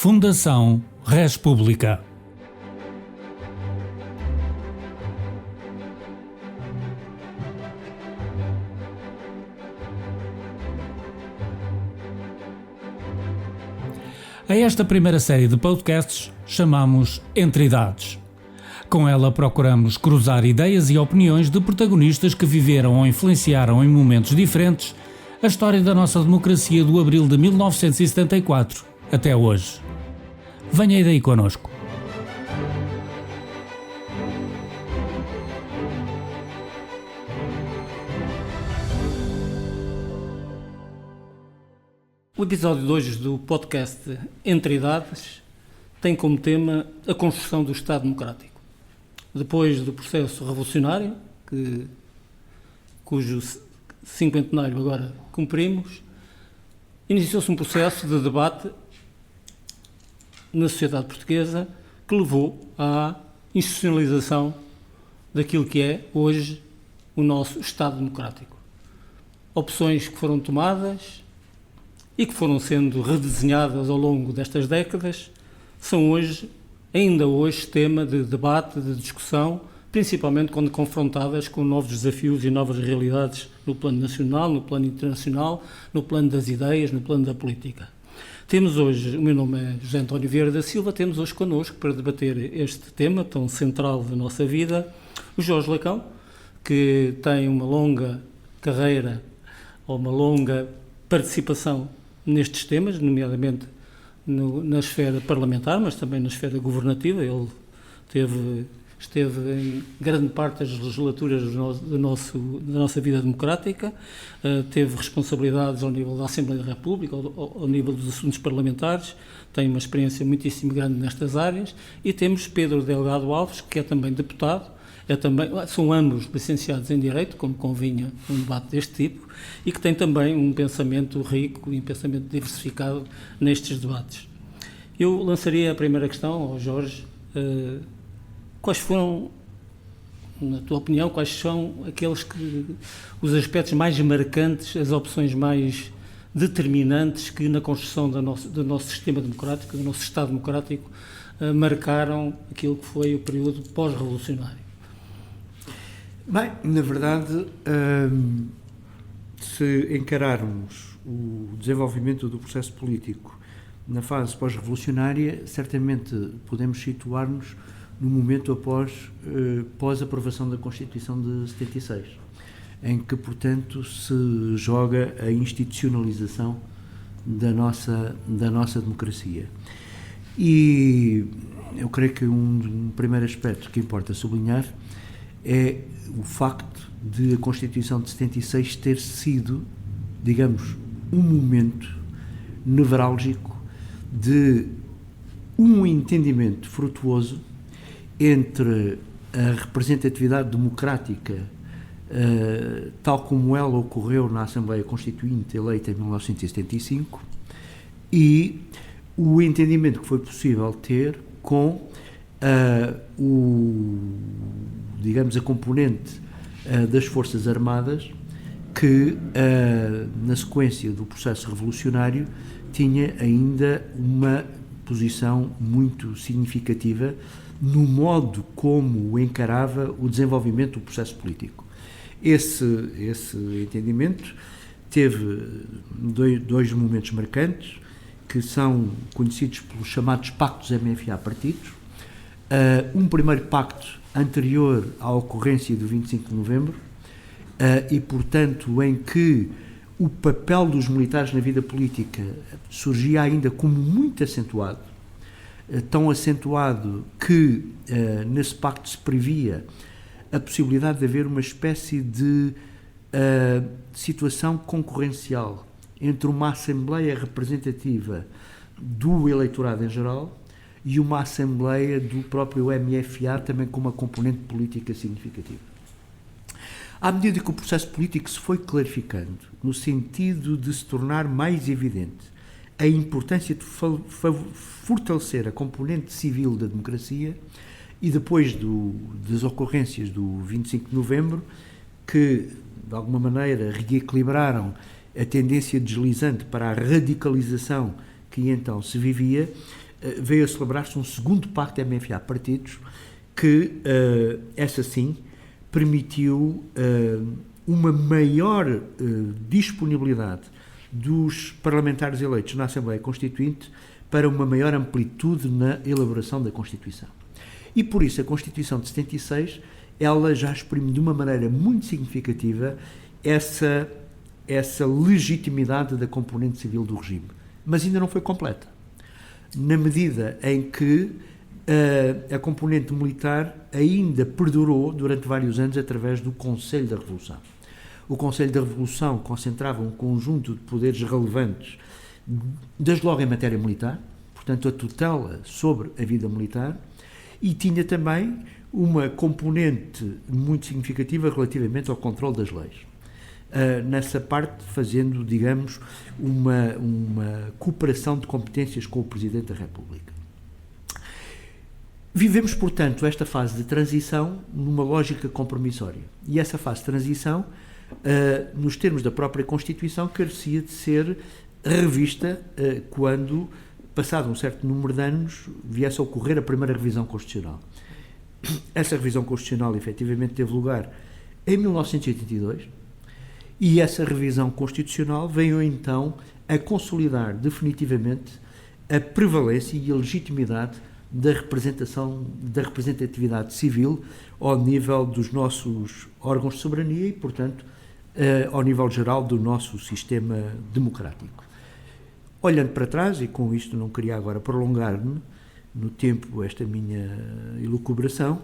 Fundação Respublica. A esta primeira série de podcasts chamamos Entre Idades. Com ela procuramos cruzar ideias e opiniões de protagonistas que viveram ou influenciaram em momentos diferentes a história da nossa democracia do abril de 1974 até hoje. Venha daí connosco. O episódio de hoje do podcast Entre Idades tem como tema a construção do Estado Democrático. Depois do processo revolucionário, cujo cinquentenário agora cumprimos, iniciou-se um processo de debate na sociedade portuguesa que levou à institucionalização daquilo que é hoje o nosso Estado Democrático. Opções que foram tomadas e que foram sendo redesenhadas ao longo destas décadas, são ainda hoje, tema de debate, de discussão, principalmente quando confrontadas com novos desafios e novas realidades no plano nacional, no plano internacional, no plano das ideias, no plano da política. Temos hoje, o meu nome é José António Vieira da Silva, temos hoje connosco para debater este tema tão central da nossa vida, o Jorge Lacão, que tem uma longa carreira ou uma longa participação nestes temas, nomeadamente na esfera parlamentar, mas também na esfera governativa. Ele esteve em grande parte das legislaturas da nossa vida democrática, teve responsabilidades ao nível da Assembleia da República, ao nível dos assuntos parlamentares, tem uma experiência muitíssimo grande nestas áreas, e temos Pedro Delgado Alves, que é também deputado, são ambos licenciados em Direito, como convinha num debate deste tipo, e que tem também um pensamento rico e um pensamento diversificado nestes debates. Eu lançaria a primeira questão ao Jorge. Quais foram, na tua opinião, quais são os aspectos mais marcantes, as opções mais determinantes que na construção do nosso sistema democrático, do nosso Estado democrático, marcaram aquilo que foi o período pós-revolucionário? Bem, na verdade, se encararmos o desenvolvimento do processo político na fase pós-revolucionária, certamente podemos situar-nos no momento pós-aprovação da Constituição de 76, em que, portanto, se joga a institucionalização da nossa democracia. E eu creio que um primeiro aspecto que importa sublinhar é o facto de a Constituição de 76 ter sido, digamos, um momento nevrálgico de um entendimento frutuoso entre a representatividade democrática, tal como ela ocorreu na Assembleia Constituinte eleita em 1975, e o entendimento que foi possível ter com a componente das Forças Armadas, que na sequência do processo revolucionário tinha ainda uma posição muito significativa no modo como encarava o desenvolvimento do processo político. Esse entendimento teve dois momentos marcantes, que são conhecidos pelos chamados pactos MFA-partidos. Um primeiro pacto anterior à ocorrência do 25 de novembro, e, portanto, em que o papel dos militares na vida política surgia ainda como muito acentuado, tão acentuado que nesse pacto se previa a possibilidade de haver uma espécie de situação concorrencial entre uma Assembleia representativa do eleitorado em geral e uma Assembleia do próprio MFA, também com uma componente política significativa. À medida que o processo político se foi clarificando, no sentido de se tornar mais evidente a importância de fortalecer a componente civil da democracia, e depois das ocorrências do 25 de novembro, que de alguma maneira reequilibraram a tendência deslizante para a radicalização que então se vivia, veio a celebrar-se um segundo pacto MFA-partidos que, essa sim, permitiu uma maior disponibilidade dos parlamentares eleitos na Assembleia Constituinte para uma maior amplitude na elaboração da Constituição. E por isso a Constituição de 76, ela já exprime de uma maneira muito significativa essa legitimidade da componente civil do regime. Mas ainda não foi completa. Na medida em que a componente militar ainda perdurou durante vários anos através do Conselho da Revolução. O Conselho da Revolução concentrava um conjunto de poderes relevantes, desde logo em matéria militar, portanto a tutela sobre a vida militar, e tinha também uma componente muito significativa relativamente ao controle das leis. Nessa parte, fazendo, digamos, uma cooperação de competências com o Presidente da República. Vivemos, portanto, esta fase de transição numa lógica compromissória. E essa fase de transição, nos termos da própria Constituição, carecia de ser revista quando, passado um certo número de anos, viesse a ocorrer a primeira revisão constitucional. Essa revisão constitucional, efetivamente, teve lugar em 1982, e essa revisão constitucional veio, então, a consolidar definitivamente a prevalência e a legitimidade da representatividade civil ao nível dos nossos órgãos de soberania e, portanto, ao nível geral do nosso sistema democrático. Olhando para trás, e com isto não queria agora prolongar-me no tempo esta minha elucubração,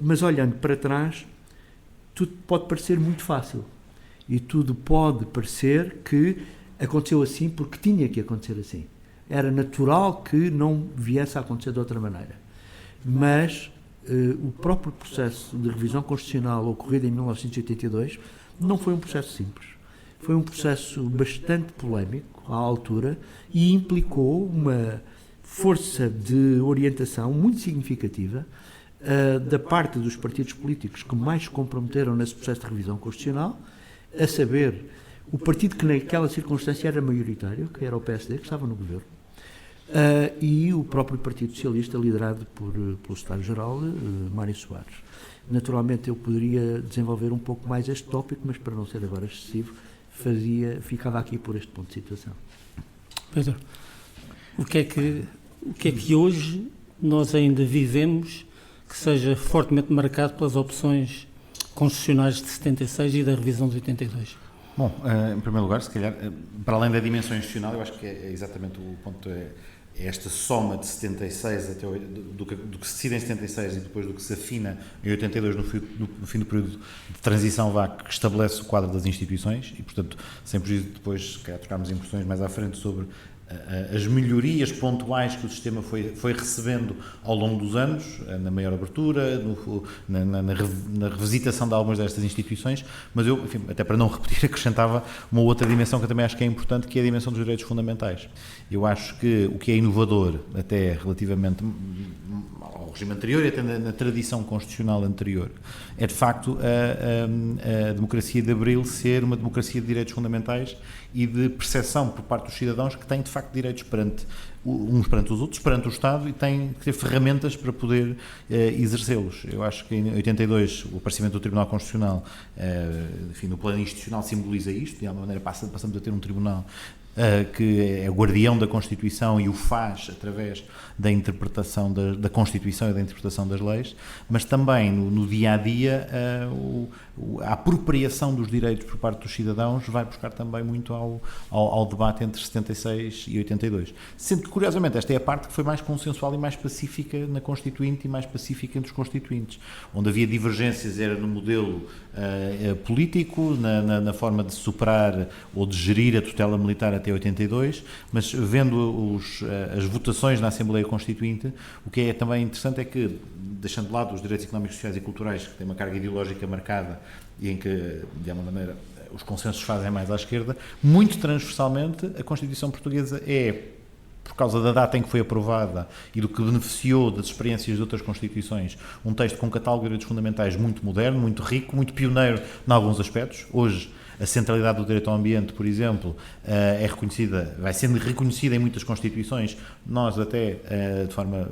mas olhando para trás, tudo pode parecer muito fácil e tudo pode parecer que aconteceu assim porque tinha que acontecer assim. Era natural que não viesse a acontecer de outra maneira. Mas o próprio processo de revisão constitucional ocorrido em 1982 não foi um processo simples. Foi um processo bastante polémico à altura e implicou uma força de orientação muito significativa da parte dos partidos políticos que mais se comprometeram nesse processo de revisão constitucional, a saber, o partido que naquela circunstância era maioritário, que era o PSD, que estava no governo, e o próprio Partido Socialista, liderado pelo Secretário-Geral, Mário Soares. Naturalmente eu poderia desenvolver um pouco mais este tópico, mas para não ser agora excessivo, ficava aqui por este ponto de situação. Pedro, o que é que hoje nós ainda vivemos que seja fortemente marcado pelas opções constitucionais de 76 e da revisão de 82? Bom, em primeiro lugar, se calhar, para além da dimensão institucional, eu acho que é exatamente o ponto, é esta soma de 76 até do que se decide em 76 e depois do que se afina em 82 no fim do período de transição que estabelece o quadro das instituições e, portanto, sem prejuízo depois, se calhar, trocarmos impressões mais à frente sobre as melhorias pontuais que o sistema foi recebendo ao longo dos anos, na maior abertura, na revisitação de algumas destas instituições, mas eu, enfim, até para não repetir, acrescentava uma outra dimensão que eu também acho que é importante, que é a dimensão dos direitos fundamentais. Eu acho que o que é inovador, até relativamente ao regime anterior e até na tradição constitucional anterior, é de facto a democracia de Abril ser uma democracia de direitos fundamentais e de percepção por parte dos cidadãos que têm de facto direitos uns perante os outros, perante o Estado, e têm que ter ferramentas para poder exercê-los. Eu acho que em 82 o aparecimento do Tribunal Constitucional, enfim, no plano institucional simboliza isto, de alguma maneira passamos a ter um tribunal que é o guardião da Constituição e o faz através da interpretação da Constituição e da interpretação das leis, mas também no dia-a-dia a apropriação dos direitos por parte dos cidadãos vai buscar também muito ao debate entre 76 e 82. Sendo que, curiosamente, esta é a parte que foi mais consensual e mais pacífica na Constituinte e mais pacífica entre os constituintes. Onde havia divergências era no modelo político, na forma de superar ou de gerir a tutela militar até 82, mas vendo as votações na Assembleia Constituinte, o que é também interessante é que, deixando de lado os direitos económicos, sociais e culturais, que têm uma carga ideológica marcada e em que, de alguma maneira, os consensos fazem mais à esquerda, muito transversalmente a Constituição Portuguesa por causa da data em que foi aprovada e do que beneficiou das experiências de outras Constituições, um texto com um catálogo de direitos fundamentais muito moderno, muito rico, muito pioneiro em alguns aspectos. Hoje, a centralidade do direito ao ambiente, por exemplo, é reconhecida, vai sendo reconhecida em muitas constituições. Nós até, de forma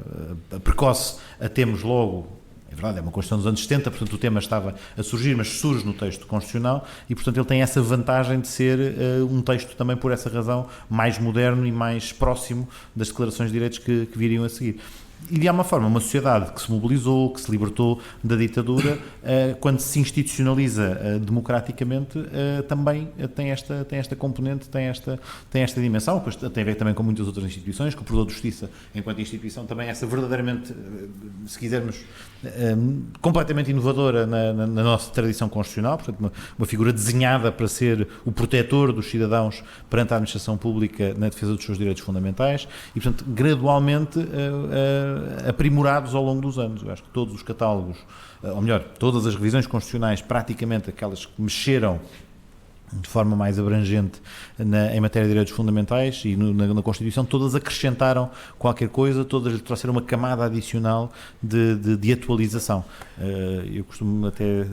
precoce, a temos logo. É verdade, é uma Constituição dos anos 70, portanto o tema estava a surgir, mas surge no texto constitucional e, portanto, ele tem essa vantagem de ser um texto também, por essa razão, mais moderno e mais próximo das declarações de direitos que viriam a seguir. E, de alguma forma, uma sociedade que se mobilizou, que se libertou da ditadura, quando se institucionaliza democraticamente, também tem esta componente, tem esta dimensão. Depois tem a ver também com muitas outras instituições, com o Provedor de Justiça, enquanto instituição, também essa verdadeiramente, se quisermos, completamente inovadora na nossa tradição constitucional, portanto, uma figura desenhada para ser o protetor dos cidadãos perante a administração pública na defesa dos seus direitos fundamentais e, portanto, gradualmente aprimorados ao longo dos anos. Eu acho que todos os catálogos, ou melhor, todas as revisões constitucionais, praticamente aquelas que mexeram de forma mais abrangente em matéria de direitos fundamentais e na Constituição, todas acrescentaram qualquer coisa, todas lhe trouxeram uma camada adicional de atualização. Eu costumo até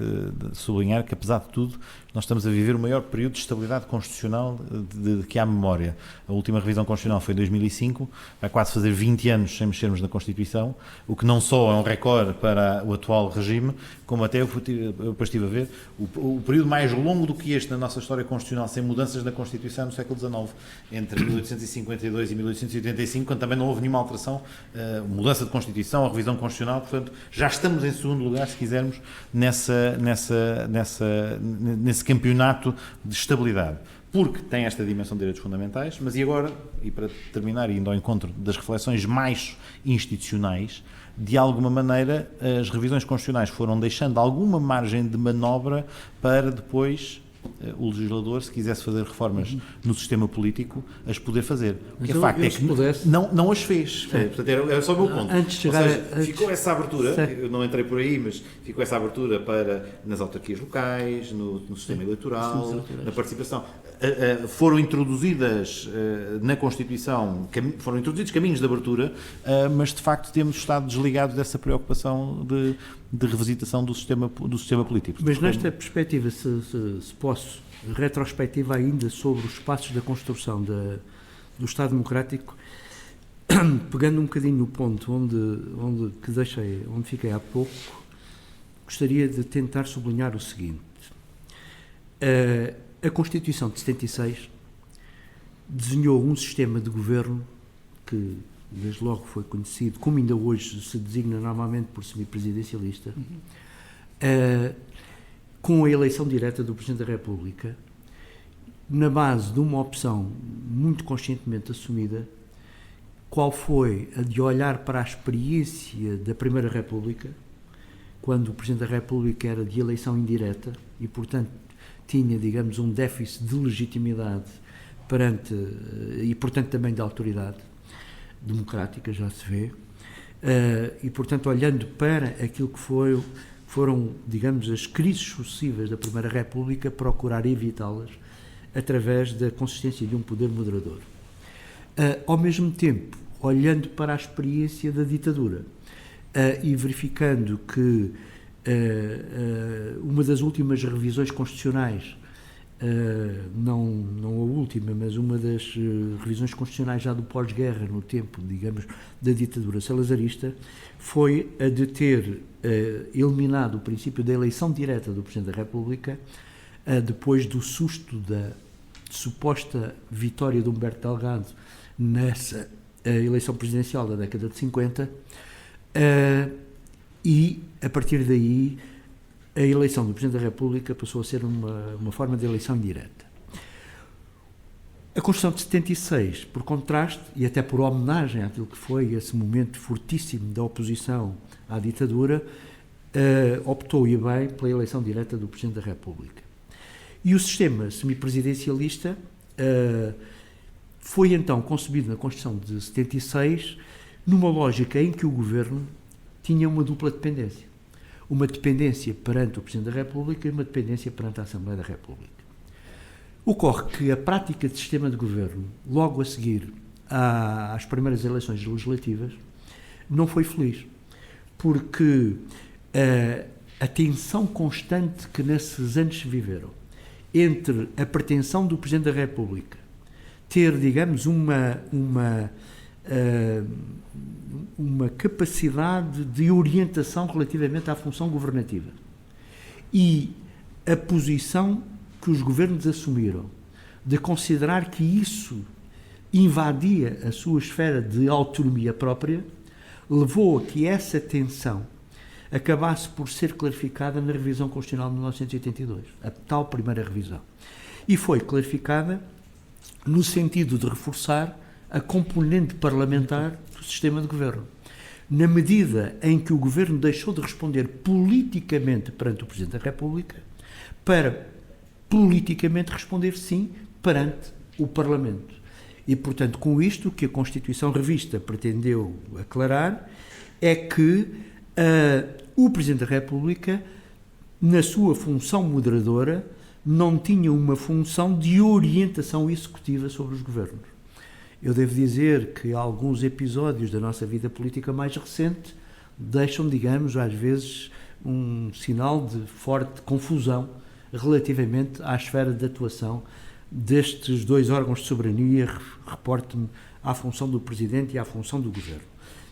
sublinhar que, apesar de tudo, nós estamos a viver o maior período de estabilidade constitucional de que há memória. A última revisão constitucional foi em 2005, vai quase fazer 20 anos sem mexermos na Constituição, o que não só é um recorde para o atual regime, como até eu depois estive a ver, o período mais longo do que este na nossa história constitucional sem mudanças na Constituição no século XIX, entre 1852 e 1885, quando também não houve nenhuma alteração, mudança de Constituição, a revisão constitucional, portanto, já estamos em segundo lugar, se quisermos, nesse campeonato de estabilidade, porque tem esta dimensão de direitos fundamentais, mas e agora, e para terminar, e indo ao encontro das reflexões mais institucionais, de alguma maneira as revisões constitucionais foram deixando alguma margem de manobra para depois o legislador, se quisesse fazer reformas no sistema político, as poder fazer. O que é facto é que não as fez. Portanto, era só o meu ponto. Antes de chegar, ficou essa abertura, eu não entrei por aí, mas ficou essa abertura para nas autarquias locais, no sistema eleitoral, na participação. Foram introduzidas na Constituição, foram introduzidos caminhos de abertura, mas de facto temos estado desligados dessa preocupação de revisitação do sistema político. Mas nesta perspectiva, se posso, retrospectiva ainda sobre os passos da construção do Estado Democrático, pegando um bocadinho no ponto onde fiquei há pouco, gostaria de tentar sublinhar o seguinte. A Constituição de 76 desenhou um sistema de governo que, desde logo, foi conhecido, como ainda hoje se designa normalmente por semipresidencialista, com a eleição direta do Presidente da República, na base de uma opção muito conscientemente assumida, qual foi a de olhar para a experiência da Primeira República, quando o Presidente da República era de eleição indireta e, portanto, tinha, digamos, um déficit de legitimidade e, portanto, também de autoridade democrática, já se vê, e, portanto, olhando para aquilo que foram, digamos, as crises sucessivas da Primeira República, procurar evitá-las através da consistência de um poder moderador. Ao mesmo tempo, olhando para a experiência da ditadura e verificando que uma das últimas revisões constitucionais, não a última, mas uma das revisões constitucionais já do pós-guerra, no tempo, digamos, da ditadura salazarista, foi a de ter eliminado o princípio da eleição direta do Presidente da República, depois do susto da suposta vitória de Humberto Delgado nessa eleição presidencial da década de 50, e, a partir daí, a eleição do Presidente da República passou a ser uma forma de eleição indireta. A Constituição de 76, por contraste, e até por homenagem àquilo que foi esse momento fortíssimo da oposição à ditadura, optou, e bem, pela eleição direta do Presidente da República. E o sistema semipresidencialista foi então concebido na Constituição de 76 numa lógica em que o Governo tinha uma dupla dependência. Uma dependência perante o Presidente da República e uma dependência perante a Assembleia da República. Ocorre que a prática de sistema de governo, logo a seguir às primeiras eleições legislativas, não foi feliz, porque a tensão constante que nesses anos se viveram entre a pretensão do Presidente da República ter, digamos, uma capacidade de orientação relativamente à função governativa e a posição que os governos assumiram de considerar que isso invadia a sua esfera de autonomia própria, levou a que essa tensão acabasse por ser clarificada na revisão constitucional de 1982, a tal primeira revisão. E foi clarificada no sentido de reforçar a componente parlamentar do sistema de governo. Na medida em que o governo deixou de responder politicamente perante o Presidente da República, para politicamente responder sim perante o Parlamento. E, portanto, com isto, o que a Constituição Revista pretendeu aclarar é que o Presidente da República, na sua função moderadora, não tinha uma função de orientação executiva sobre os governos. Eu devo dizer que alguns episódios da nossa vida política mais recente deixam, digamos, às vezes, um sinal de forte confusão relativamente à esfera de atuação destes dois órgãos de soberania, reporte-me à função do Presidente e à função do Governo.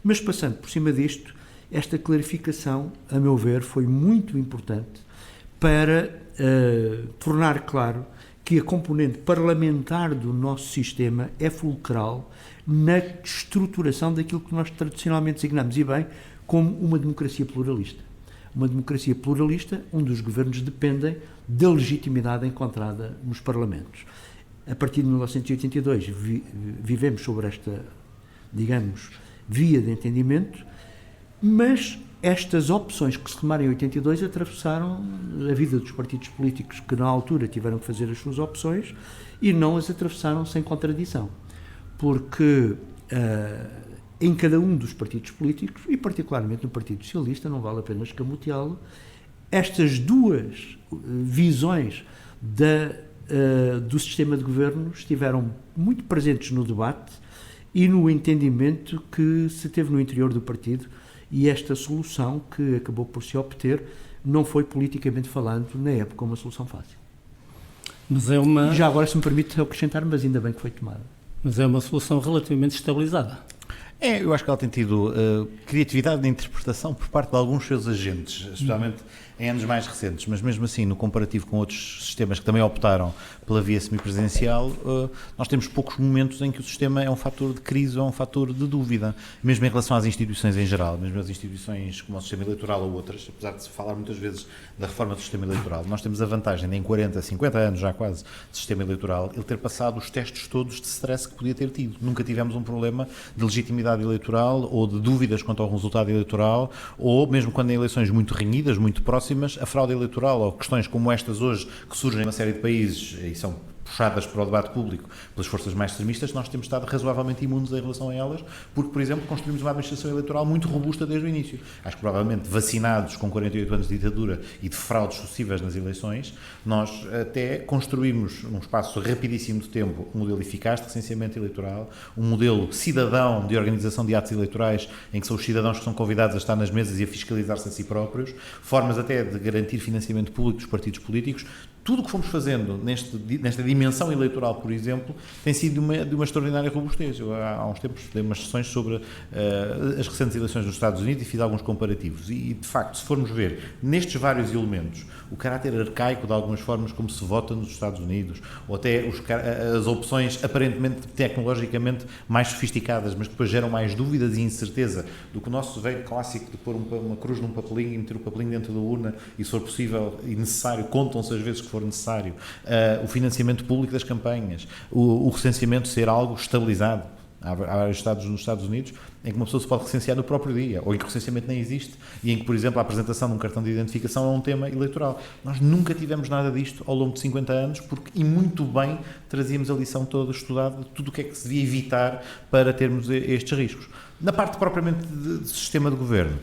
Mas, passando por cima disto, esta clarificação, a meu ver, foi muito importante para tornar claro que a componente parlamentar do nosso sistema é fulcral na estruturação daquilo que nós tradicionalmente designamos, e bem, como uma democracia pluralista. Uma democracia pluralista onde os governos dependem da legitimidade encontrada nos parlamentos. A partir de 1982 vivemos sobre esta, digamos, via de entendimento, mas estas opções que se tomaram em 82 atravessaram a vida dos partidos políticos que na altura tiveram que fazer as suas opções e não as atravessaram sem contradição, porque em cada um dos partidos políticos, e particularmente no Partido Socialista, não vale a pena escamoteá-lo, estas duas visões do sistema de governo estiveram muito presentes no debate e no entendimento que se teve no interior do partido, e esta solução que acabou por se obter não foi, politicamente falando, na época, uma solução fácil. Mas é uma... Já agora, se me permite acrescentar, mas ainda bem que foi tomada. Mas é uma solução relativamente estabilizada. Eu acho que ela tem tido criatividade de interpretação por parte de alguns seus agentes, especialmente em anos mais recentes, mas mesmo assim, no comparativo com outros sistemas que também optaram pela via semipresidencial, nós temos poucos momentos em que o sistema é um fator de crise ou um fator de dúvida, mesmo em relação às instituições em geral, mesmo as instituições como o sistema eleitoral ou outras, apesar de se falar muitas vezes da reforma do sistema eleitoral, nós temos a vantagem de, em 40, 50 anos já quase, de sistema eleitoral, ele ter passado os testes todos de stress que podia ter tido. Nunca tivemos um problema de legitimidade eleitoral ou de dúvidas quanto ao resultado eleitoral, ou mesmo quando em eleições muito renhidas, muito próximas, a fraude eleitoral ou questões como estas hoje que surgem em uma série de países e são puxadas para o debate público pelas forças mais extremistas, nós temos estado razoavelmente imunes em relação a elas, porque, por exemplo, construímos uma administração eleitoral muito robusta desde o início. Acho que provavelmente vacinados com 48 anos de ditadura e de fraudes sucessivas nas eleições, nós até construímos num espaço rapidíssimo de tempo um modelo eficaz de recenseamento eleitoral, um modelo cidadão de organização de atos eleitorais em que são os cidadãos que são convidados a estar nas mesas e a fiscalizar-se a si próprios, formas até de garantir financiamento público dos partidos políticos. Tudo o que fomos fazendo nesta dimensão eleitoral, por exemplo, tem sido de uma extraordinária robustez. Eu, há uns tempos, dei umas sessões sobre as recentes eleições nos Estados Unidos e fiz alguns comparativos. E, de facto, se formos ver nestes vários elementos o caráter arcaico de algumas formas como se vota nos Estados Unidos, ou até as opções aparentemente tecnologicamente mais sofisticadas, mas que depois geram mais dúvidas e incerteza do que o nosso velho clássico de pôr uma cruz num papelinho e meter o papelinho dentro da urna e, se for possível e necessário, contam-se as vezes que for necessário, o financiamento público das campanhas, o recenseamento ser algo estabilizado. Há vários estados nos Estados Unidos em que uma pessoa se pode recensear no próprio dia, ou em que o recenseamento nem existe, e em que, por exemplo, a apresentação de um cartão de identificação é um tema eleitoral. Nós nunca tivemos nada disto ao longo de 50 anos, porque, e muito bem, trazíamos a lição toda estudada de tudo o que é que se devia evitar para termos estes riscos. Na parte propriamente de sistema de governo,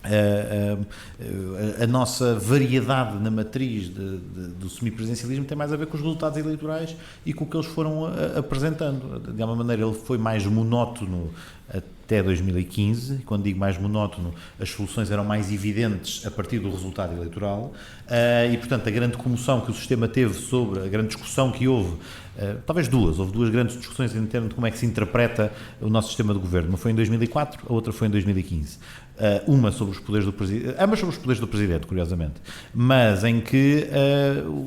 a nossa variedade na matriz do semipresidencialismo tem mais a ver com os resultados eleitorais e com o que eles foram apresentando. De alguma maneira ele foi mais monótono até 2015, e quando digo mais monótono, as soluções eram mais evidentes a partir do resultado eleitoral, e portanto a grande comoção que o sistema teve sobre, a grande discussão que houve, talvez houve duas grandes discussões em termos de como é que se interpreta o nosso sistema de governo. Uma foi em 2004, a outra foi em 2015. Uma sobre os poderes do Presidente, ambas sobre os poderes do Presidente, curiosamente, mas em que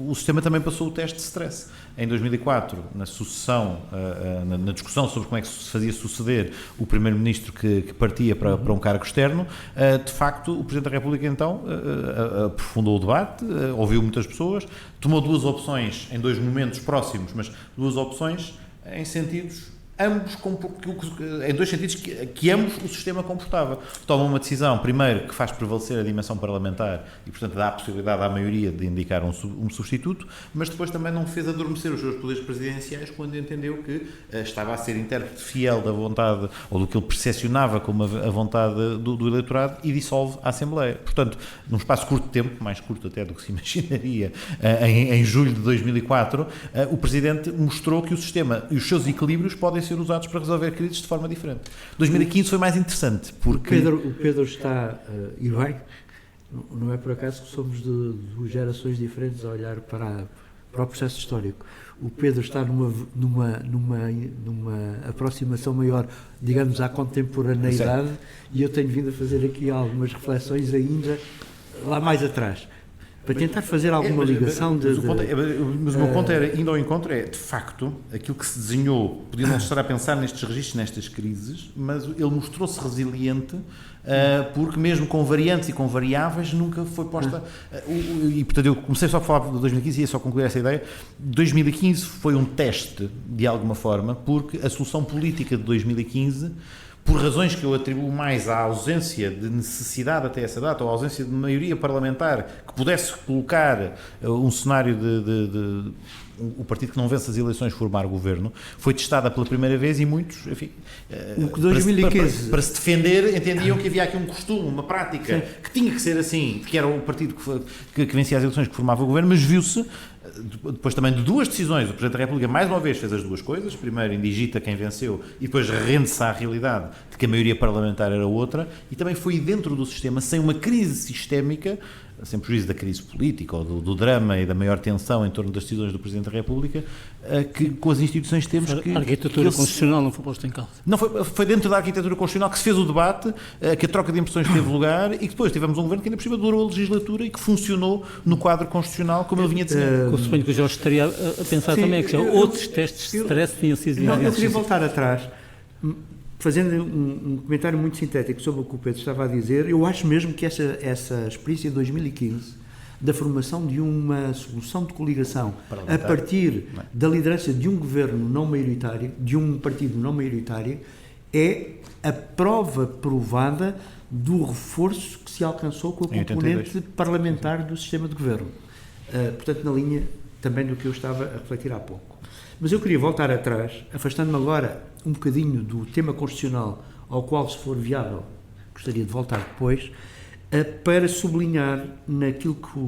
o sistema também passou o teste de stress. Em 2004, na sucessão, na discussão sobre como é que se fazia suceder o Primeiro-Ministro que partia para um cargo externo, de facto, o Presidente da República, então, aprofundou o debate, ouviu muitas pessoas, tomou duas opções em dois momentos próximos, mas duas opções em sentidos ambos, em dois sentidos que ambos o sistema comportava. Toma uma decisão, primeiro, que faz prevalecer a dimensão parlamentar e, portanto, dá a possibilidade à maioria de indicar um substituto, mas depois também não fez adormecer os seus poderes presidenciais quando entendeu que estava a ser intérprete fiel da vontade, ou do que ele percepcionava como a vontade do eleitorado, e dissolve a Assembleia. Portanto, num espaço curto de tempo, mais curto até do que se imaginaria, em julho de 2004, o Presidente mostrou que o sistema e os seus equilíbrios podem ser usados para resolver crises de forma diferente. 2015 foi mais interessante, porque... O Pedro está, e bem, não é por acaso que somos de duas gerações diferentes a olhar para o processo histórico. O Pedro está numa aproximação maior, digamos, à contemporaneidade, e eu tenho vindo a fazer aqui algumas reflexões ainda lá mais atrás, para tentar fazer alguma ligação mas o meu ponto era, indo ao encontro, de facto, aquilo que se desenhou, podia não estar a pensar nestes registros, nestas crises, mas ele mostrou-se resiliente, porque mesmo com variantes e com variáveis nunca foi posta, e portanto eu comecei só a falar de 2015 e ia só concluir essa ideia. 2015 foi um teste, de alguma forma, porque a solução política de 2015, por razões que eu atribuo mais à ausência de necessidade até essa data, ou à ausência de maioria parlamentar que pudesse colocar um cenário de o partido que não vence as eleições formar governo, foi testada pela primeira vez e muitos, enfim, 2015. para se defender, entendiam que havia aqui um costume, uma prática, que tinha que ser assim, porque era o partido que vencia as eleições que formava o governo, mas viu-se, depois também de duas decisões, o Presidente da República mais uma vez fez as duas coisas, primeiro indigita quem venceu e depois rende-se à realidade de que a maioria parlamentar era outra, e também foi dentro do sistema, sem uma crise sistémica, sem prejuízo da crise política ou do drama e da maior tensão em torno das decisões do Presidente da República, que com as instituições temos que... A arquitetura constitucional não foi posta em causa. Não, foi dentro da arquitetura constitucional que se fez o debate, que a troca de impressões teve lugar, e que depois tivemos um governo que ainda por cima durou a legislatura e que funcionou no quadro constitucional como ele vinha dizendo. Eu suponho que o Jorge estaria a pensar também que outros testes de stress tinham sido... Eu queria voltar atrás, fazendo um comentário muito sintético sobre o que o Pedro estava a dizer. Eu acho mesmo que essa experiência de 2015, da formação de uma solução de coligação a partir da liderança de um governo não maioritário, de um partido não maioritário, é a prova provada do reforço que se alcançou com a componente parlamentar do sistema de governo. Portanto, na linha também do que eu estava a refletir há pouco. Mas eu queria voltar atrás, afastando-me agora um bocadinho do tema constitucional, ao qual, se for viável, gostaria de voltar depois, para sublinhar naquilo que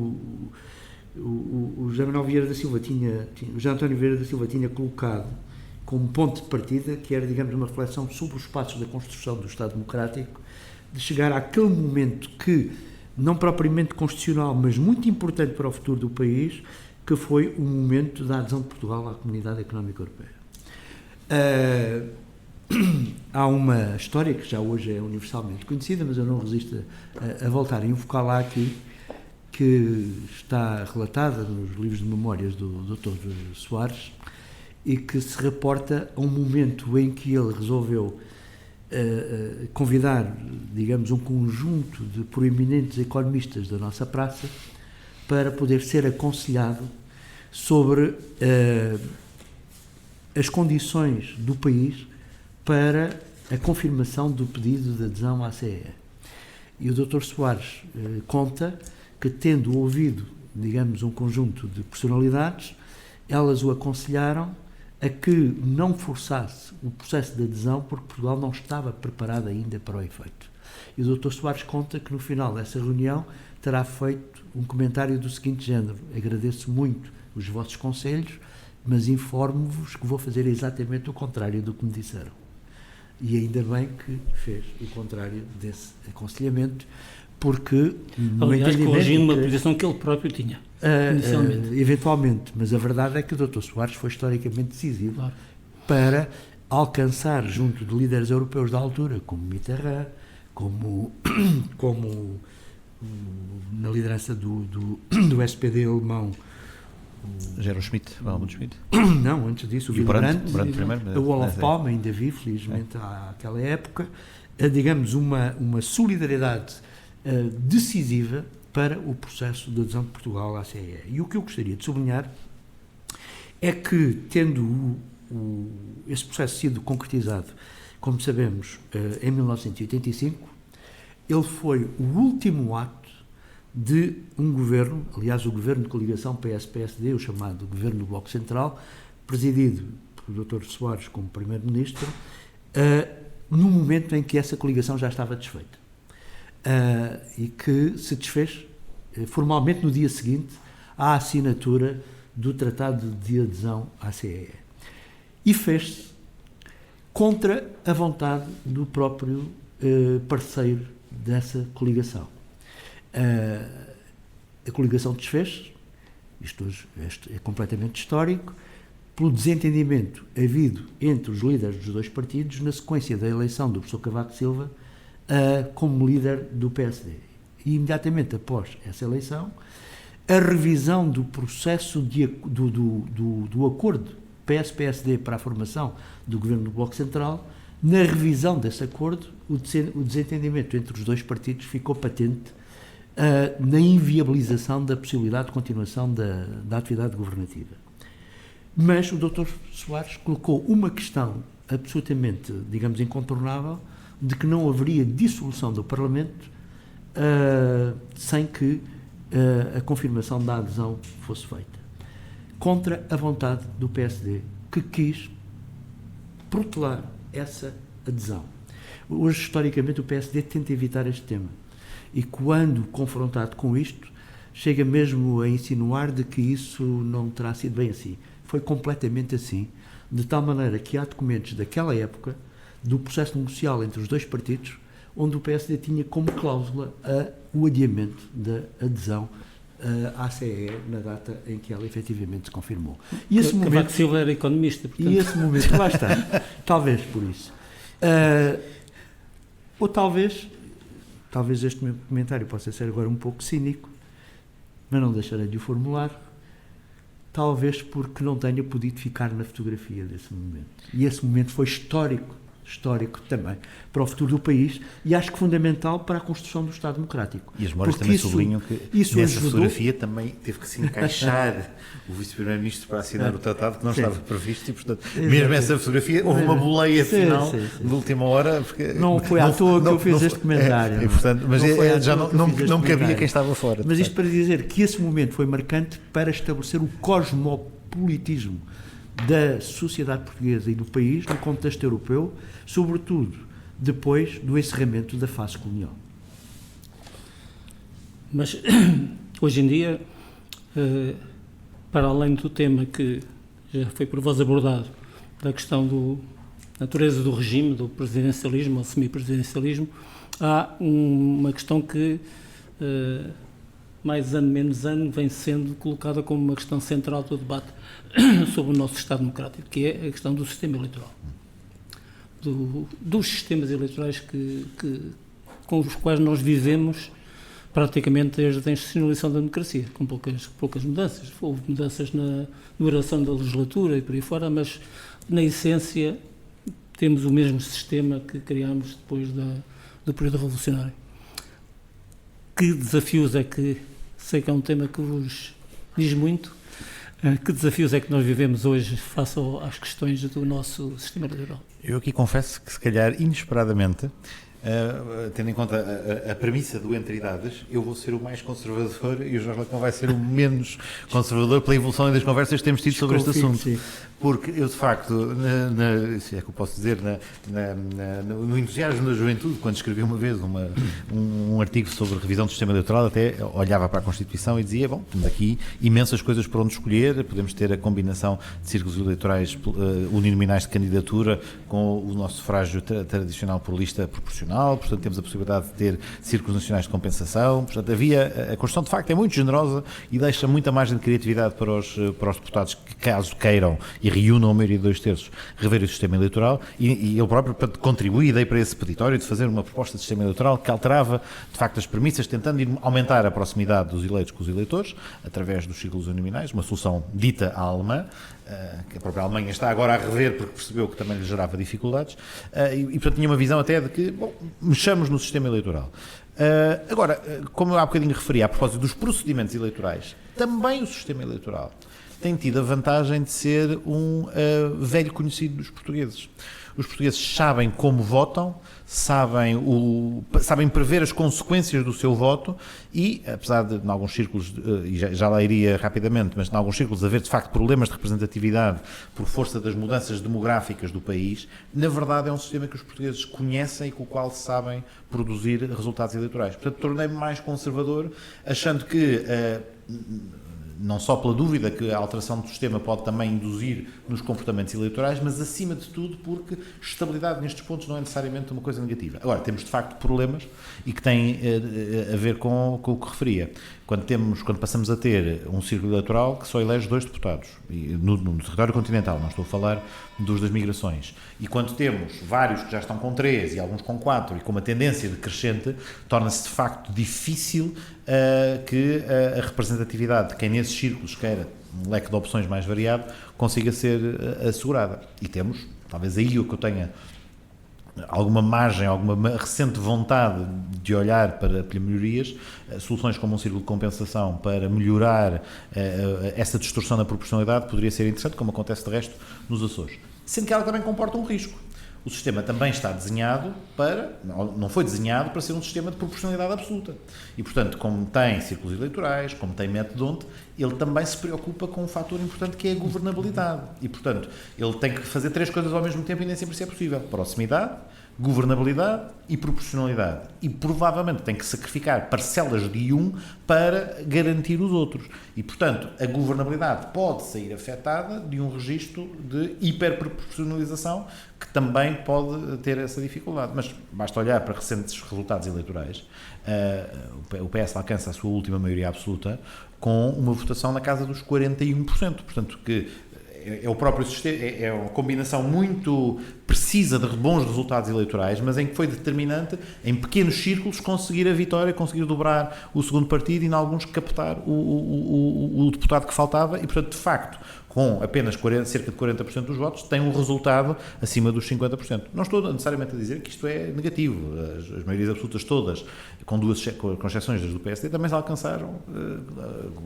o José Manuel Vieira da Silva o José António Vieira da Silva tinha colocado como ponto de partida, que era, digamos, uma reflexão sobre os passos da construção do Estado Democrático, de chegar àquele momento que, não propriamente constitucional, mas muito importante para o futuro do país, que foi o momento da adesão de Portugal à Comunidade Económica Europeia. Há uma história que já hoje é universalmente conhecida, mas eu não resisto a voltar a invocá-la aqui, que está relatada nos livros de memórias do Dr. Soares, e que se reporta a um momento em que ele resolveu convidar, digamos, um conjunto de proeminentes economistas da nossa praça para poder ser aconselhado sobre as condições do país para a confirmação do pedido de adesão à CEE. E o Dr. Soares conta que, tendo ouvido, digamos, um conjunto de personalidades, elas o aconselharam a que não forçasse o processo de adesão, porque Portugal não estava preparado ainda para o efeito. E o Dr. Soares conta que no final dessa reunião terá feito um comentário do seguinte género: agradeço muito os vossos conselhos, mas informo-vos que vou fazer exatamente o contrário do que me disseram. E ainda bem que fez o contrário desse aconselhamento, porque... Aliás, corrigindo uma posição que ele próprio tinha, inicialmente. Eventualmente, mas a verdade é que o Dr. Soares foi historicamente decisivo para alcançar, junto de líderes europeus da altura, como Mitterrand, como na liderança do SPD alemão, Gerhard Schmidt, Helmut Schmidt. Não, antes disso, o Willy Brandt primeiro, o Olof Palme ainda vivo, felizmente, àquela época, digamos, uma solidariedade decisiva para o processo de adesão de Portugal à CEE. E o que eu gostaria de sublinhar é que, tendo esse processo sido concretizado, como sabemos, em 1985, ele foi o último ato de um governo, aliás, o governo de coligação PS-PSD, o chamado governo do Bloco Central, presidido pelo Dr. Soares como primeiro-ministro, no momento em que essa coligação já estava desfeita. E que se desfez formalmente no dia seguinte à assinatura do Tratado de Adesão à CEE. E fez-se contra a vontade do próprio parceiro dessa coligação. A coligação desfez, isto hoje é completamente histórico, pelo desentendimento havido entre os líderes dos dois partidos na sequência da eleição do professor Cavaco Silva como líder do PSD. E imediatamente após essa eleição, a revisão do processo do acordo PS-PSD para a formação do governo do Bloco Central, na revisão desse acordo, o desentendimento entre os dois partidos ficou patente na inviabilização da possibilidade de continuação da atividade governativa. Mas o Dr. Soares colocou uma questão absolutamente, digamos, incontornável, de que não haveria dissolução do Parlamento sem que a confirmação da adesão fosse feita. Contra a vontade do PSD, que quis protelar essa adesão. Hoje, historicamente, o PSD tenta evitar este tema. E quando confrontado com isto, chega mesmo a insinuar de que isso não terá sido bem assim. Foi completamente assim, de tal maneira que há documentos daquela época, do processo negocial entre os dois partidos, onde o PSD tinha como cláusula o adiamento da adesão à CEE na data em que ela efetivamente se confirmou. E esse momento, Cavaco Silva era economista, portanto. E esse momento, lá está, talvez por isso. Ou talvez este meu comentário possa ser agora um pouco cínico, mas não deixarei de o formular, talvez porque não tenha podido ficar na fotografia desse momento. E esse momento foi histórico também para o futuro do país e acho que fundamental para a construção do Estado Democrático. E as memórias também sublinham que nessa fotografia também teve que se encaixar o Vice-Primeiro-Ministro para assinar o tratado que não estava previsto e, portanto, mesmo essa fotografia, houve uma boleia final de última hora. Porque não foi à toa que eu fiz este comentário. Mas já não cabia quem estava fora. Mas isto para dizer que esse momento foi marcante para estabelecer o cosmopolitismo da sociedade portuguesa e do país no contexto europeu, sobretudo depois do encerramento da fase colonial. Mas hoje em dia, para além do tema que já foi por vós abordado, da questão da natureza do regime, do presidencialismo ou semipresidencialismo, há uma questão que mais ano menos ano vem sendo colocada como uma questão central do debate sobre o nosso Estado Democrático, que é a questão do sistema eleitoral. Dos sistemas eleitorais com os quais nós vivemos praticamente desde a institucionalização da democracia, com poucas mudanças. Houve mudanças na duração da legislatura e por aí fora, mas na essência temos o mesmo sistema que criámos depois do período revolucionário. Que desafios é que, sei que é um tema que vos diz muito, que desafios é que nós vivemos hoje face às questões do nosso sistema eleitoral? Eu aqui confesso que, se calhar, inesperadamente, tendo em conta a premissa do entre idades, eu vou ser o mais conservador e o Jorge Lacão vai ser o menos conservador pela evolução das conversas que temos tido sobre este assunto. Sim. Porque eu, de facto, se é que eu posso dizer, no entusiasmo da juventude, quando escrevi uma vez um artigo sobre revisão do sistema eleitoral, até olhava para a Constituição e dizia, bom, temos aqui imensas coisas para onde escolher, podemos ter a combinação de círculos eleitorais uninominais de candidatura com o nosso sufrágio tradicional por lista proporcional, portanto temos a possibilidade de ter círculos nacionais de compensação, portanto a Constituição de facto é muito generosa e deixa muita margem de criatividade para os deputados que, caso queiram e reúnam a maioria de 2/3, rever o sistema eleitoral, e eu próprio contribuí e dei para esse peditório de fazer uma proposta de sistema eleitoral que alterava de facto as premissas, tentando aumentar a proximidade dos eleitos com os eleitores, através dos círculos uninominais, uma solução dita à alemã, que a própria Alemanha está agora a rever porque percebeu que também lhe gerava dificuldades, e portanto tinha uma visão até de que, bom, mexamos no sistema eleitoral. Agora, como eu há bocadinho referi a propósito dos procedimentos eleitorais, também o sistema eleitoral tem tido a vantagem de ser um velho conhecido dos portugueses. Os portugueses sabem como votam, sabem prever as consequências do seu voto e, apesar de, em alguns círculos, e já lá iria rapidamente, mas em alguns círculos haver de facto problemas de representatividade por força das mudanças demográficas do país, na verdade é um sistema que os portugueses conhecem e com o qual sabem produzir resultados eleitorais. Portanto, tornei-me mais conservador, achando que não só pela dúvida que a alteração do sistema pode também induzir nos comportamentos eleitorais, mas acima de tudo porque estabilidade nestes pontos não é necessariamente uma coisa negativa. Agora, temos de facto problemas e que têm a ver com o que referia. Quando passamos a ter um círculo eleitoral que só elege 2 deputados, no território continental, não estou a falar dos das migrações, e quando temos vários que já estão com 3 e alguns com 4 e com uma tendência decrescente, torna-se de facto difícil que a representatividade de quem nesses círculos queira um leque de opções mais variado consiga ser assegurada. E temos, talvez aí o que eu tenha alguma margem, alguma recente vontade de olhar para melhorias, soluções como um círculo de compensação para melhorar essa distorção da proporcionalidade poderia ser interessante, como acontece de resto nos Açores. Sendo que ela também comporta um risco. O sistema também está desenhado não foi desenhado para ser um sistema de proporcionalidade absoluta. E, portanto, como tem círculos eleitorais, como tem método, ele também se preocupa com um fator importante que é a governabilidade. E, portanto, ele tem que fazer 3 coisas ao mesmo tempo e nem sempre isso é possível. Proximidade, governabilidade e proporcionalidade. E provavelmente tem que sacrificar parcelas de um para garantir os outros. E, portanto, a governabilidade pode sair afetada de um registro de hiperproporcionalização que também pode ter essa dificuldade. Mas basta olhar para recentes resultados eleitorais. O PS alcança a sua última maioria absoluta com uma votação na casa dos 41%. Portanto, que é o próprio sistema, é uma combinação muito precisa de bons resultados eleitorais, mas em que foi determinante, em pequenos círculos, conseguir a vitória, conseguir dobrar o segundo partido e, em alguns, captar o deputado que faltava e, portanto, de facto, com apenas cerca de 40% dos votos, tem um resultado acima dos 50%. Não estou necessariamente a dizer que isto é negativo. As maiorias absolutas todas, com exceções das do PSD, também se alcançaram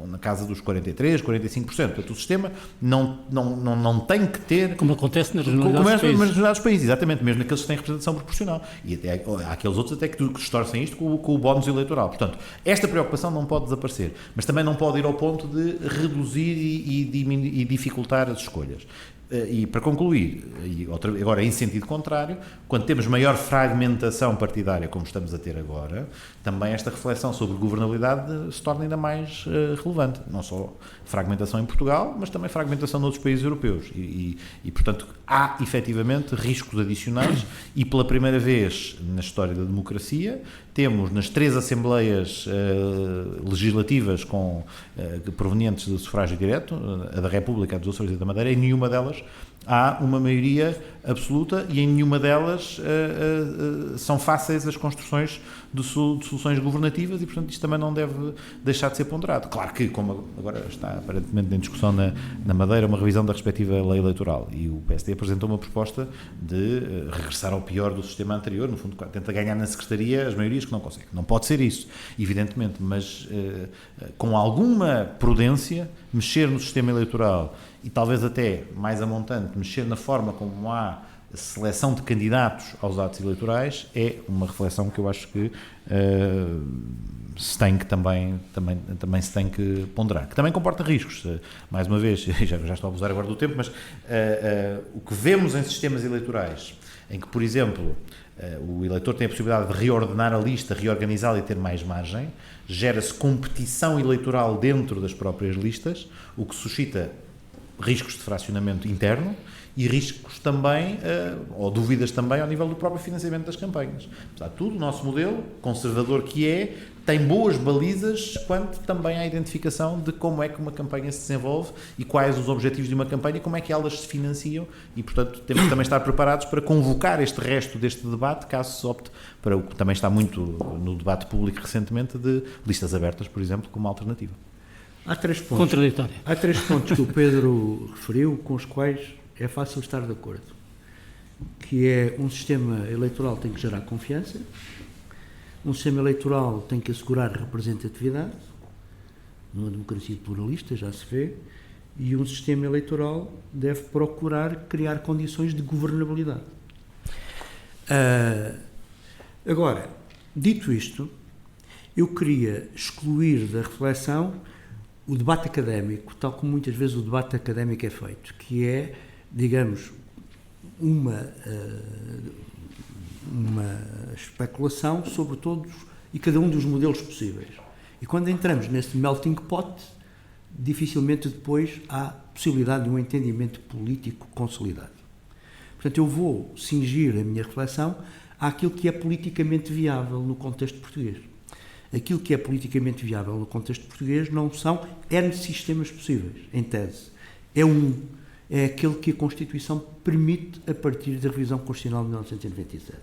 na casa dos 43%, 45%. Portanto, o sistema não tem que ter... Como acontece nas regionalidades dos países, exatamente, mesmo naqueles que têm representação proporcional. E até, há aqueles outros até que distorcem isto com o bónus eleitoral. Portanto, esta preocupação não pode desaparecer, mas também não pode ir ao ponto de reduzir e dificultar as escolhas. E para concluir, agora em sentido contrário, quando temos maior fragmentação partidária, como estamos a ter agora, também esta reflexão sobre governabilidade se torna ainda mais relevante. Não só fragmentação em Portugal, mas também fragmentação noutros países europeus. E, portanto, há efetivamente riscos adicionais e pela primeira vez na história da democracia temos nas 3 assembleias legislativas provenientes do sufrágio direto, a da República, a dos Açores e da Madeira, em nenhuma delas há uma maioria absoluta e em nenhuma delas são fáceis as construções de soluções governativas e, portanto, isto também não deve deixar de ser ponderado. Claro que, como agora está aparentemente em discussão na Madeira, uma revisão da respectiva lei eleitoral e o PSD apresentou uma proposta de regressar ao pior do sistema anterior, no fundo tenta ganhar na Secretaria as maiorias que não consegue. Não pode ser isso, evidentemente, mas com alguma prudência, mexer no sistema eleitoral e talvez até mais a montante, mexer na forma como há seleção de candidatos aos atos eleitorais é uma reflexão que eu acho que também se tem que ponderar, que também comporta riscos. Mais uma vez, já estou a abusar agora do tempo, mas o que vemos em sistemas eleitorais, em que, por exemplo, o eleitor tem a possibilidade de reordenar a lista, reorganizá-la e ter mais margem, gera-se competição eleitoral dentro das próprias listas, o que suscita riscos de fracionamento interno e riscos também, ou dúvidas também, ao nível do próprio financiamento das campanhas. Apesar de tudo, o nosso modelo, conservador que é, tem boas balizas quanto também à identificação de como é que uma campanha se desenvolve e quais os objetivos de uma campanha e como é que elas se financiam e, portanto, temos que também estar preparados para convocar este resto deste debate, caso se opte para o que também está muito no debate público recentemente, de listas abertas, por exemplo, como alternativa. Há 3 pontos. Contraditório. Há 3 pontos que o Pedro referiu, com os quais é fácil estar de acordo. Que é, um sistema eleitoral tem que gerar confiança, um sistema eleitoral tem que assegurar representatividade, numa democracia pluralista, já se vê, e um sistema eleitoral deve procurar criar condições de governabilidade. Agora, dito isto, eu queria excluir da reflexão o debate académico, tal como muitas vezes o debate académico é feito, que é, digamos, uma especulação sobre todos e cada um dos modelos possíveis. E quando entramos nesse melting pot, dificilmente depois há possibilidade de um entendimento político consolidado. Portanto, eu vou cingir a minha reflexão àquilo que é politicamente viável no contexto português. Aquilo que é politicamente viável no contexto português não são N sistemas possíveis, em tese. É aquele que a Constituição permite a partir da revisão constitucional de 1997.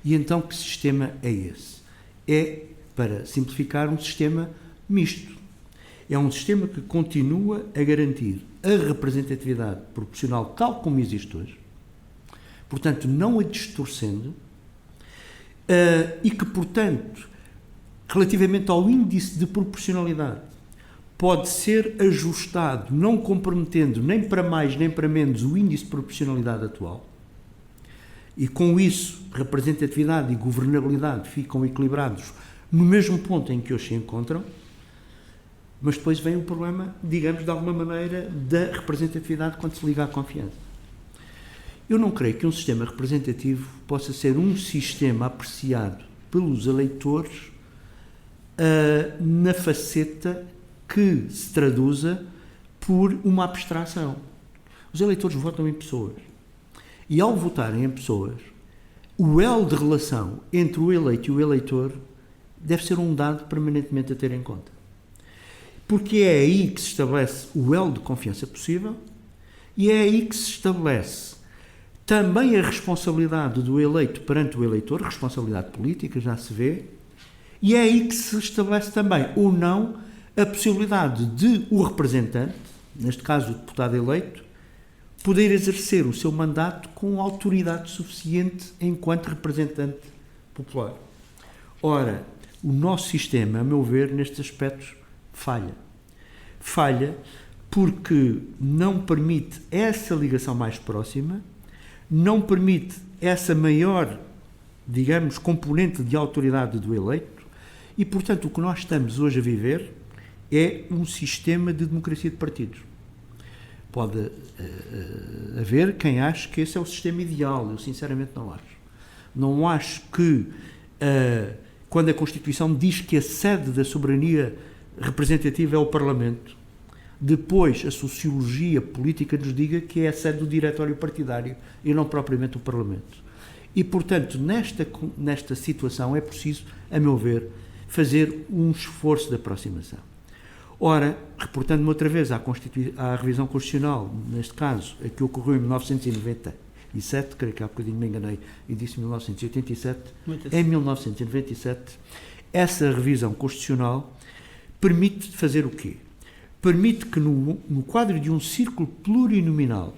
E então, que sistema é esse? É, para simplificar, um sistema misto. É um sistema que continua a garantir a representatividade proporcional tal como existe hoje, portanto, não a distorcendo, e que, portanto, relativamente ao índice de proporcionalidade, pode ser ajustado, não comprometendo nem para mais nem para menos o índice de proporcionalidade atual, e com isso representatividade e governabilidade ficam equilibrados no mesmo ponto em que hoje se encontram, mas depois vem o problema, digamos, de alguma maneira, da representatividade quando se liga à confiança. Eu não creio que um sistema representativo possa ser um sistema apreciado pelos eleitores na faceta que se traduza por uma abstração. Os eleitores votam em pessoas. E ao votarem em pessoas, o elo de relação entre o eleito e o eleitor deve ser um dado permanentemente a ter em conta. Porque é aí que se estabelece o elo de confiança possível e é aí que se estabelece também a responsabilidade do eleito perante o eleitor, responsabilidade política, já se vê, e é aí que se estabelece também, ou não, a possibilidade de o representante, neste caso o deputado eleito, poder exercer o seu mandato com autoridade suficiente enquanto representante popular. Ora, o nosso sistema, a meu ver, nestes aspectos, falha. Falha porque não permite essa ligação mais próxima, não permite essa maior, digamos, componente de autoridade do eleito e, portanto, o que nós estamos hoje a viver é um sistema de democracia de partidos. Pode haver quem ache que esse é o sistema ideal, eu sinceramente não acho. Não acho que, quando a Constituição diz que a sede da soberania representativa é o Parlamento, depois a sociologia política nos diga que é a sede do diretório partidário e não propriamente o Parlamento. E, portanto, nesta situação é preciso, a meu ver, fazer um esforço de aproximação. Ora, reportando-me outra vez à revisão constitucional, neste caso, a que ocorreu em 1997, creio que há bocadinho me enganei e disse 1987, em 1997, essa revisão constitucional permite fazer o quê? Permite que no quadro de um círculo plurinominal,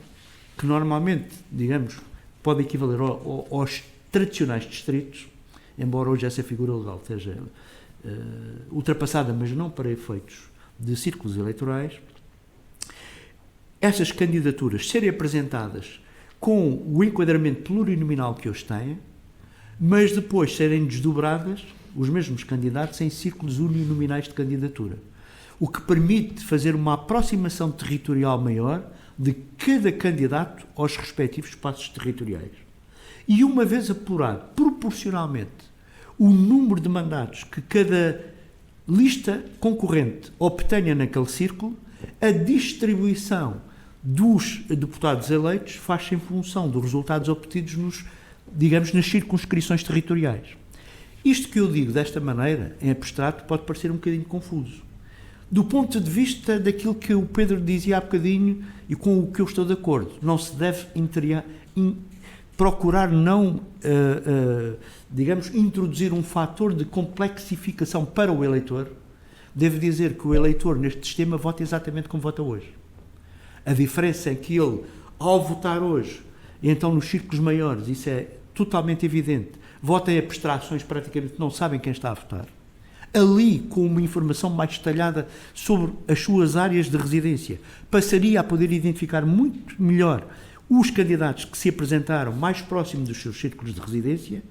que normalmente, digamos, pode equivaler aos tradicionais distritos, embora hoje essa figura legal seja ultrapassada, mas não para efeitos de círculos eleitorais, essas candidaturas serem apresentadas com o enquadramento plurinominal que hoje têm, mas depois serem desdobradas os mesmos candidatos em círculos uninominais de candidatura, o que permite fazer uma aproximação territorial maior de cada candidato aos respectivos espaços territoriais. E uma vez apurado proporcionalmente o número de mandatos que cada lista concorrente obtenha naquele círculo, a distribuição dos deputados eleitos faz-se em função dos resultados obtidos nas circunscrições territoriais. Isto que eu digo desta maneira, em abstrato, pode parecer um bocadinho confuso. Do ponto de vista daquilo que o Pedro dizia há bocadinho e com o que eu estou de acordo, não se deve procurar não, introduzir um fator de complexificação para o eleitor. Devo dizer que o eleitor neste sistema vota exatamente como vota hoje. A diferença é que ele, ao votar hoje, então nos círculos maiores, isso é totalmente evidente, vota em abstrações, praticamente não sabem quem está a votar. Ali, com uma informação mais detalhada sobre as suas áreas de residência, passaria a poder identificar muito melhor os candidatos que se apresentaram mais próximos dos seus círculos de residência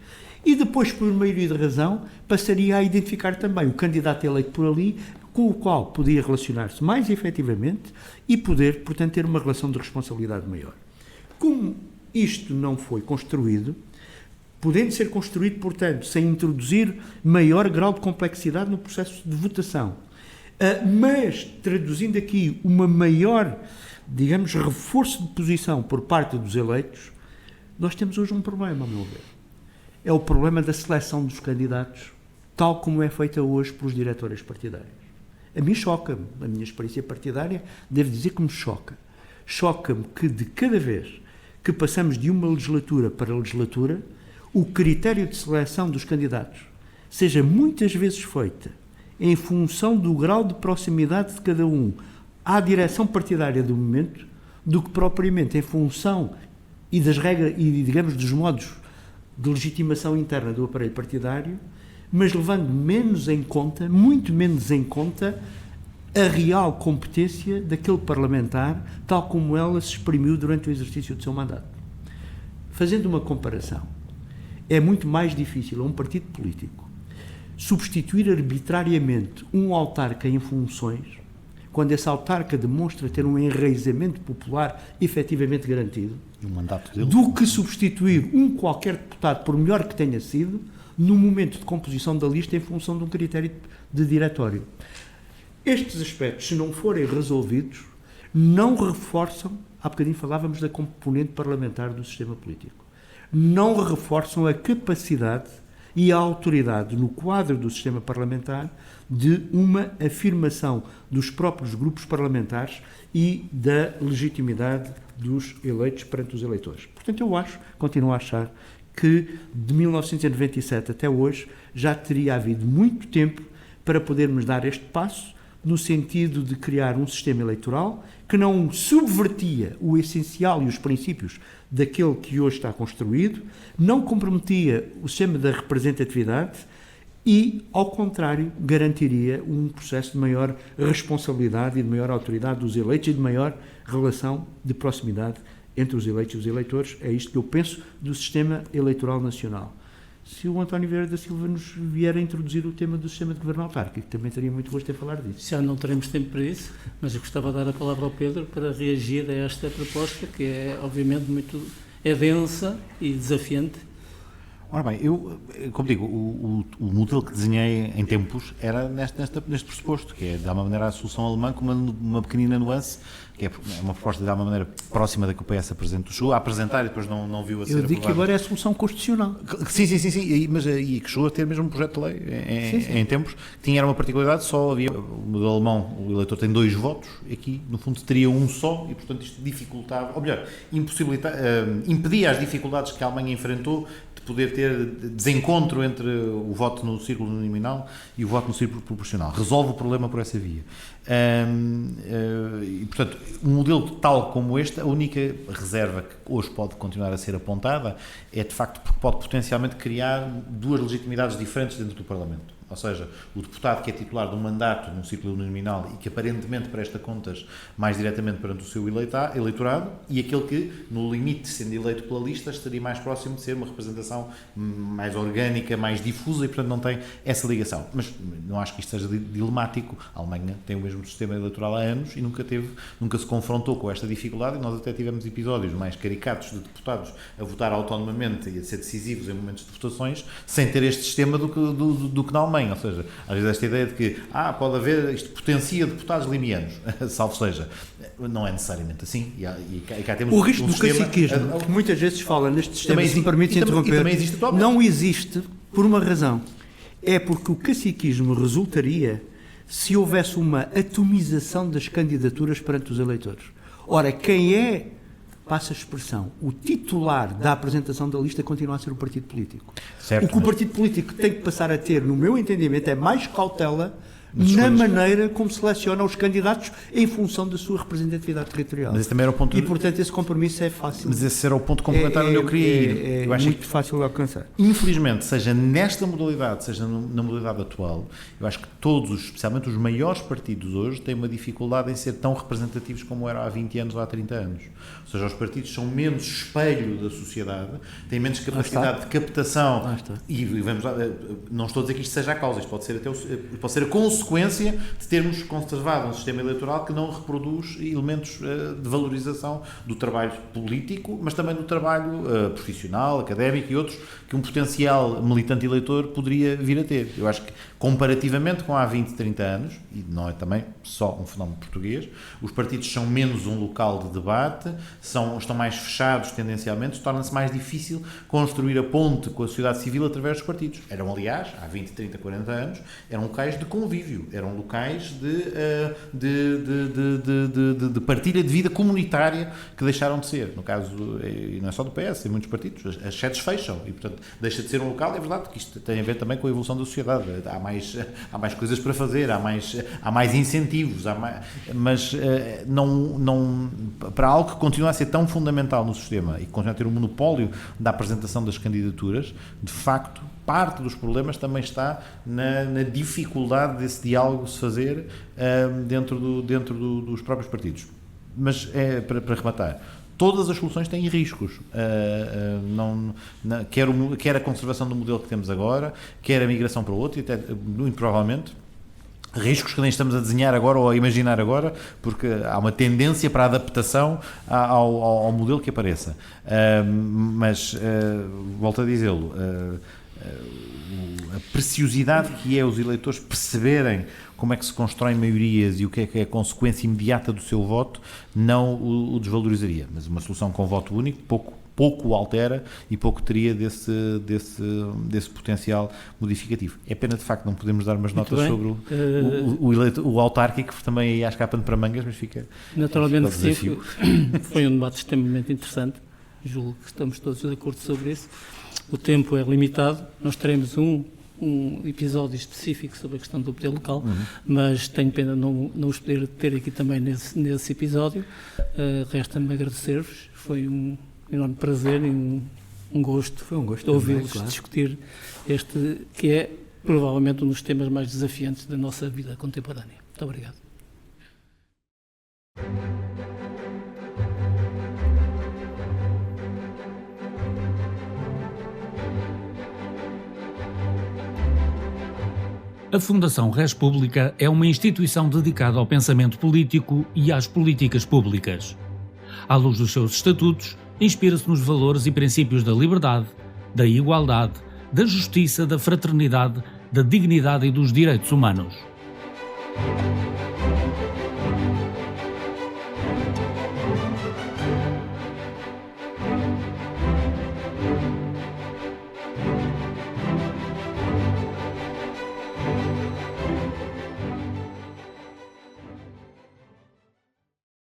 e depois, por maioria de razão, passaria a identificar também o candidato eleito por ali, com o qual podia relacionar-se mais efetivamente e poder, portanto, ter uma relação de responsabilidade maior. Como isto não foi construído, podendo ser construído, portanto, sem introduzir maior grau de complexidade no processo de votação, mas traduzindo aqui uma maior, reforço de posição por parte dos eleitos, nós temos hoje um problema, a meu ver. É o problema da seleção dos candidatos, tal como é feita hoje pelos diretores partidários. A mim choca-me, a minha experiência partidária, devo dizer que me choca. Choca-me que de cada vez que passamos de uma legislatura para a legislatura, o critério de seleção dos candidatos seja muitas vezes feita em função do grau de proximidade de cada um à direção partidária do momento, do que propriamente em função e das regras e, dos modos de legitimação interna do aparelho partidário, mas levando muito menos em conta, a real competência daquele parlamentar, tal como ela se exprimiu durante o exercício do seu mandato. Fazendo uma comparação, é muito mais difícil a um partido político substituir arbitrariamente um autarca em funções, quando esse autarca demonstra ter um enraizamento popular efetivamente garantido, do que substituir um qualquer deputado, por melhor que tenha sido, no momento de composição da lista em função de um critério de diretório. Estes aspectos, se não forem resolvidos, não reforçam, há bocadinho falávamos da componente parlamentar do sistema político, não reforçam a capacidade e a autoridade no quadro do sistema parlamentar de uma afirmação dos próprios grupos parlamentares e da legitimidade dos eleitos perante os eleitores. Portanto, eu continuo a achar que de 1997 até hoje já teria havido muito tempo para podermos dar este passo no sentido de criar um sistema eleitoral que não subvertia o essencial e os princípios daquele que hoje está construído, não comprometia o sistema da representatividade e, ao contrário, garantiria um processo de maior responsabilidade e de maior autoridade dos eleitos e de maior relação de proximidade entre os eleitos e os eleitores. É isto que eu penso do sistema eleitoral nacional. Se o António Vieira da Silva nos vier a introduzir o tema do sistema de governo autárquico, também teria muito gosto em falar disso. Já não teremos tempo para isso, mas eu gostava de dar a palavra ao Pedro para reagir a esta proposta, que é, obviamente, é densa e desafiante. Ora bem, como digo, o modelo que desenhei em tempos era neste pressuposto, que é, de alguma maneira, a solução alemã com uma pequenina nuance, que é uma proposta de alguma maneira próxima da que o PS apresentou, chegou a apresentar e depois não viu a ser aprovada. Eu digo que agora é a solução constitucional. Sim, mas que chegou a ter mesmo um projeto de lei em tempos, que era uma particularidade, só havia, o modelo alemão, o eleitor tem 2 votos, aqui, no fundo, teria um só, e, portanto, isto dificultava, ou melhor, impedia as dificuldades que a Alemanha enfrentou de poder ter desencontro entre o voto no círculo nominal e o voto no círculo proporcional. Resolve o problema por essa via. E, portanto, um modelo tal como este, a única reserva que hoje pode continuar a ser apontada é, de facto, porque pode potencialmente criar 2 legitimidades diferentes dentro do Parlamento. Ou seja, o deputado que é titular de um mandato num círculo uninominal e que aparentemente presta contas mais diretamente perante o seu eleitorado, e aquele que, no limite, sendo eleito pela lista, estaria mais próximo de ser uma representação mais orgânica, mais difusa e, portanto, não tem essa ligação. Mas não acho que isto seja dilemático. A Alemanha tem o mesmo sistema eleitoral há anos e nunca se confrontou com esta dificuldade, e nós até tivemos episódios mais caricatos de deputados a votar autonomamente e a ser decisivos em momentos de votações sem ter este sistema do que na Alemanha. Ou seja, às vezes esta ideia de que pode haver, isto potencia deputados limianos, salvo seja, não é necessariamente assim. E cá temos o risco do caciquismo, que muitas vezes se fala neste sistema, se me permite interromper, não existe por uma razão. É porque o caciquismo resultaria se houvesse uma atomização das candidaturas perante os eleitores. Ora, quem é, passa a expressão, o titular da apresentação da lista continua a ser o partido político. Certo, o que o partido político tem que passar a ter, no meu entendimento, é mais cautela na maneira como seleciona os candidatos em função da sua representatividade territorial. Mas esse também era o ponto portanto, esse compromisso é fácil. Mas esse era o ponto complementar onde eu queria ir. Eu acho muito fácil de alcançar. Infelizmente, seja nesta modalidade, seja na modalidade atual, eu acho que todos, especialmente os maiores partidos hoje, têm uma dificuldade em ser tão representativos como era há 20 anos ou há 30 anos. Ou seja, os partidos são menos espelho da sociedade, têm menos capacidade de captação. E vamos lá, não estou a dizer que isto seja a causa, isto pode ser a consequência de termos conservado um sistema eleitoral que não reproduz elementos de valorização do trabalho político, mas também do trabalho profissional, académico e outros que um potencial militante eleitor poderia vir a ter. Eu acho que, comparativamente com há 20, 30 anos, e não é também só um fenómeno português, os partidos são menos um local de debate, estão mais fechados tendencialmente, torna-se mais difícil construir a ponte com a sociedade civil através dos partidos. Eram, aliás, há 20, 30, 40 anos, eram locais de convívio, eram locais de partilha de vida comunitária que deixaram de ser. No caso, e não é só do PS, em muitos partidos, as sedes fecham e, portanto, deixa de ser um local. É verdade que isto tem a ver também com a evolução da sociedade. Há mais coisas para fazer, há mais incentivos, mas não, para algo que continua a ser tão fundamental no sistema e que continua a ter um monopólio da apresentação das candidaturas, de facto, parte dos problemas também está na dificuldade desse diálogo se fazer dentro dos próprios partidos. Mas, para rematar, todas as soluções têm riscos, quer a conservação do modelo que temos agora, quer a migração para o outro, e até, muito provavelmente, riscos que nem estamos a desenhar agora ou a imaginar agora, porque há uma tendência para a adaptação ao modelo que apareça. Mas, volto a dizê-lo, a preciosidade que é os eleitores perceberem como é que se constroem maiorias e o que é a consequência imediata do seu voto, não o desvalorizaria. Mas uma solução com voto único pouco o altera e pouco teria desse potencial modificativo. É pena, de facto, não podemos dar umas notas sobre o autárquico, que também aí acho que há pano para mangas, mas fica... Naturalmente, sim, foi um debate extremamente interessante. Julgo que estamos todos de acordo sobre isso. O tempo é limitado, nós teremos um episódio específico sobre a questão do poder local, mas tenho pena não os poder ter aqui também nesse episódio. Resta-me agradecer-vos, foi um enorme prazer e um gosto, ouvi-los discutir este, que é provavelmente um dos temas mais desafiantes da nossa vida contemporânea. Muito obrigado. A Fundação Res Pública é uma instituição dedicada ao pensamento político e às políticas públicas. À luz dos seus estatutos, inspira-se nos valores e princípios da liberdade, da igualdade, da justiça, da fraternidade, da dignidade e dos direitos humanos.